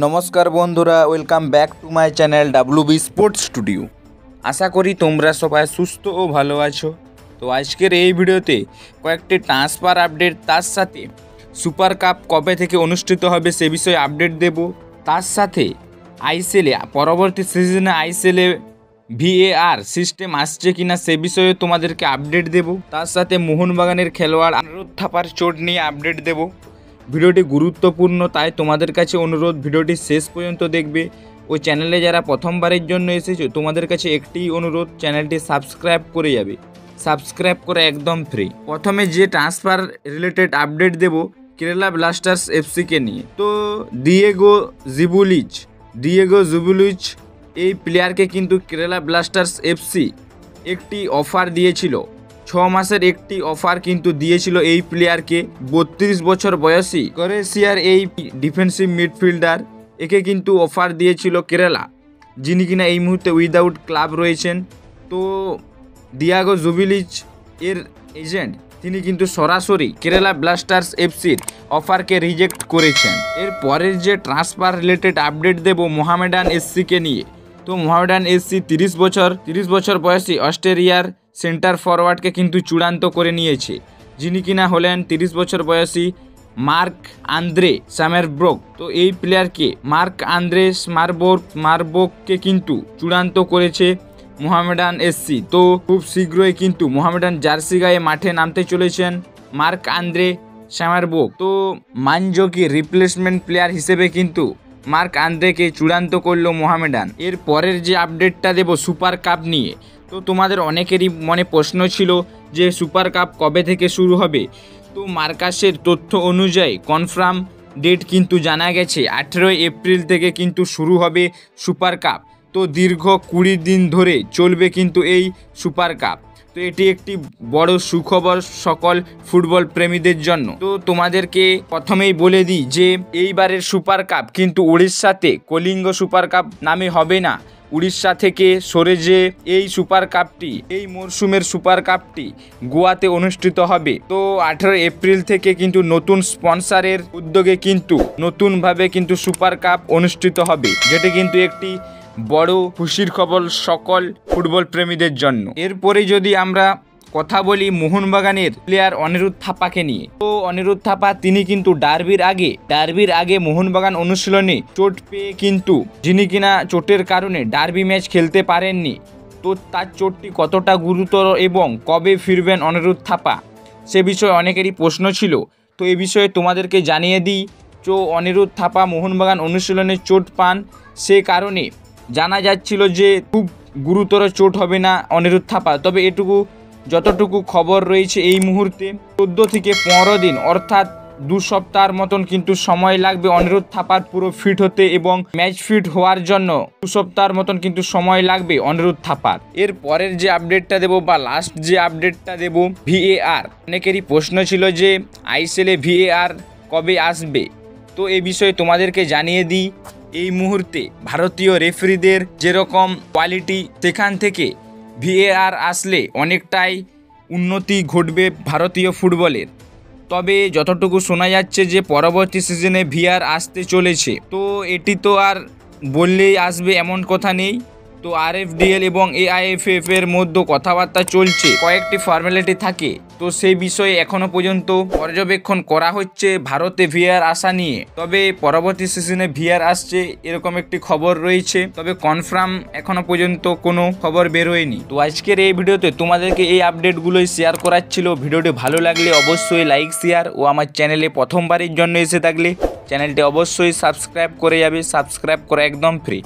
নমস্কার বন্ধুরা, welcome back to my channel WB sports studio. আশা করি তোমরা সবাই সুস্থ ও ভালো আছো। তো আজকের এই ভিডিওতে কয়েকটি ট্রান্সফার আপডেট, তার সাথে সুপার কাপ কবে থেকে অনুষ্ঠিত হবে সে বিষয়ে আপডেট দেব। তার সাথে আইসিএলে পরবর্তী সিজনে আইসিএলে ভিএআর সিস্টেম আসছে কিনা সে বিষয়ে তোমাদেরকে আপডেট দেব। তার সাথে মোহনবাগানের খেলোয়াড় অনিরুদ্ধ থাপার চোট নিয়ে আপডেট দেব। ভিডিওটি গুরুত্বপূর্ণ, তাই তোমাদের কাছে অনুরোধ ভিডিওটি শেষ পর্যন্ত দেখবে। ওই চ্যানেলে যারা প্রথমবারের জন্য এসেছো তোমাদের কাছে একটি অনুরোধ, চ্যানেলটি সাবস্ক্রাইব করে যাবে। সাবস্ক্রাইব করে একদম ফ্রি। প্রথমে যে ট্রান্সফার রিলেটেড আপডেট দেব কেরালা ব্লাস্টার্স এফসিকে নিয়ে। তো ডিয়েগো জিবুলিচ এই প্লেয়ারকে কিন্তু কেরালা ব্লাস্টার্স এফসি একটি অফার দিয়েছিল, 6 মাসের একটি অফার কিন্তু দিয়েছিল এই প্লেয়ারকে। 32 বছর বয়সী ক্রোয়েশিয়ার এই ডিফেন্সিভ মিডফিল্ডার, একে কিন্তু অফার দিয়েছিল কেরালা, যিনি কিনা এই মুহূর্তে উইদাউট ক্লাব রয়েছেন। তো ডিয়েগো জিবুলিচ এর এজেন্ট তিনি কিন্তু সরাসরি কেরালা ব্লাস্টার্স এফসির অফারকে রিজেক্ট করেছেন। এর পরের যে ট্রান্সফার রিলেটেড আপডেট দেব মোহামেডান এসসিকে নিয়ে। তো মোহামেডান এসসি 30 বছর বয়সী অস্ট্রেলিয়ার সেন্টার ফরওয়ার্ডকে কিন্তু চূড়ান্ত করে নিয়েছে, যিনি কিনা হলেন 30 বছর বয়সী মার্ক আন্দ্রে স্মারবোর্গ। তো এই প্লেয়ারকে মার্ক আন্দ্রে স্মারবোর্গকে কিন্তু চূড়ান্ত করেছে মোহামেডান এসসি। তো খুব শীঘ্রই কিন্তু মোহামেডান জার্সি গায়ে মাঠে নামতে চলেছেন মার্ক আন্দ্রে স্মারবোর্গ। তো মানজোকি রিপ্লেসমেন্ট প্লেয়ার হিসেবে কিন্তু মার্ক আন্দ্রেকে চূড়ান্ত করলো মোহামেডান। এর পরের যে আপডেটটা দেব সুপার কাপ নিয়ে। তো তোমাদের অনেকেরই মনে প্রশ্ন ছিল যে সুপার কাপ কবে থেকে শুরু হবে। তো মার্কাসের তথ্য অনুযায়ী কনফার্ম ডেট কিন্তু জানা গেছে 18 এপ্রিল থেকে কিন্তু শুরু হবে সুপার কাপ। তো দীর্ঘ 20 দিন ধরে চলবে কিন্তু এই সুপার কাপ। তো এটি একটি বড় সুখবর সকল ফুটবল প্রেমীদের জন্য। তো তোমাদেরকে প্রথমেই বলে দিই যে এইবারের সুপার কাপ কিন্তু উড়িষ্যাতে কলিঙ্গ সুপার কাপ নামে হবে না। উড়িষ্যা থেকে সরে যে এই সুপার কাপটি, এই মরশুমের সুপার কাপটি গোয়াতে অনুষ্ঠিত হবে। তো 18 এপ্রিল থেকে কিন্তু নতুন স্পন্সরের উদ্যোগে কিন্তু নতুনভাবে কিন্তু সুপার কাপ অনুষ্ঠিত হবে, যেটি কিন্তু একটি বড় খুশির খবর সকল ফুটবল প্রেমীদের জন্য। এরপরে যদি আমরা কথা বলি মোহনবাগানের প্লেয়ার অনিরুদ্ধ থাপাকে নিয়ে। তো অনিরুদ্ধ থাপা তিনি কিন্তু ডার্বির আগে মোহনবাগান অনুশীলনে চোট পেয়ে কিন্তু, যিনি কিনা চোটের কারণে ডার্বি ম্যাচ খেলতে পারেননি। তো তার চোটটি কতটা গুরুতর এবং কবে ফিরবেন অনিরুদ্ধ থাপা সে বিষয়ে অনেকেরই প্রশ্ন ছিল। তো এ বিষয়ে তোমাদেরকে জানিয়ে দিই, তো অনিরুদ্ধ থাপা মোহনবাগান অনুশীলনে চোট পান, সে কারণে জানা যাচ্ছিল যে খুব গুরুতর চোট হবে না অনিরুদ্ধ থাপা। তবে যতটুকু খবর রয়েছে এই মুহূর্তে 14 থেকে 15 দিন অর্থাৎ 2 সপ্তাহের মতন কিন্তু সময় লাগবে অনিরুদ্ধ থাপার পুরো ফিট হতে এবং ম্যাচ ফিট হওয়ার জন্য 2 সপ্তাহের মতন কিন্তু সময় লাগবে অনিরুদ্ধ থাপার। এর পরের যে আপডেটটা দেব বা লাস্ট যে আপডেটটা দেব ভিএআর। অনেকেরই প্রশ্ন ছিল যে আইসিএলে ভিএআর কবে আসবে। তো এই বিষয়ে তোমাদেরকে জানিয়ে দিই, এই মুহূর্তে ভারতীয় রেফারিদের যেরকম কোয়ালিটি, সেখান থেকে ভিএআর আসলে অনেকটাই উন্নতি ঘটবে ভারতীয় ফুটবলের। তবে যতটুকু শোনা যাচ্ছে যে পরবর্তী সিজনে ভিআর আসতে চলেছে। তো এটি তো আর বললেই আসবে এমন কথা নেই। তো আরএফডিএল এবং এআইএফএফ এর মধ্যে কথাবার্তা চলছে, কয়েকটি ফর্মালিটি থাকে। তো সেই বিষয়ে এখনো পর্যন্ত পর্যবেক্ষণ করা হচ্ছে ভারতে ভিআর আসা নিয়ে। তবে পরবর্তী সিজনে ভিআর আসছে এরকম একটি খবর রয়েছে, তবে কনফার্ম এখনো পর্যন্ত কোনো খবর বেরোয়নি। তো আজকের এই ভিডিওতে তোমাদেরকে এই আপডেটগুলোই শেয়ার করার ছিল। ভিডিওটি ভালো লাগলে অবশ্যই লাইক, শেয়ার ও আমার চ্যানেলে প্রথমবারের জন্য এসে থাকলে চ্যানেলটি অবশ্যই সাবস্ক্রাইব করে যাবে। সাবস্ক্রাইব করা একদম ফ্রি।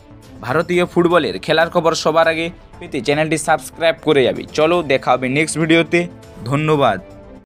ভারতীয় ফুটবলের খেলার খবর সবার আগে পেতে চ্যানেলটি সাবস্ক্রাইব করে যাবে। চলো দেখা হবে নেক্সট ভিডিওতে। ধন্যবাদ।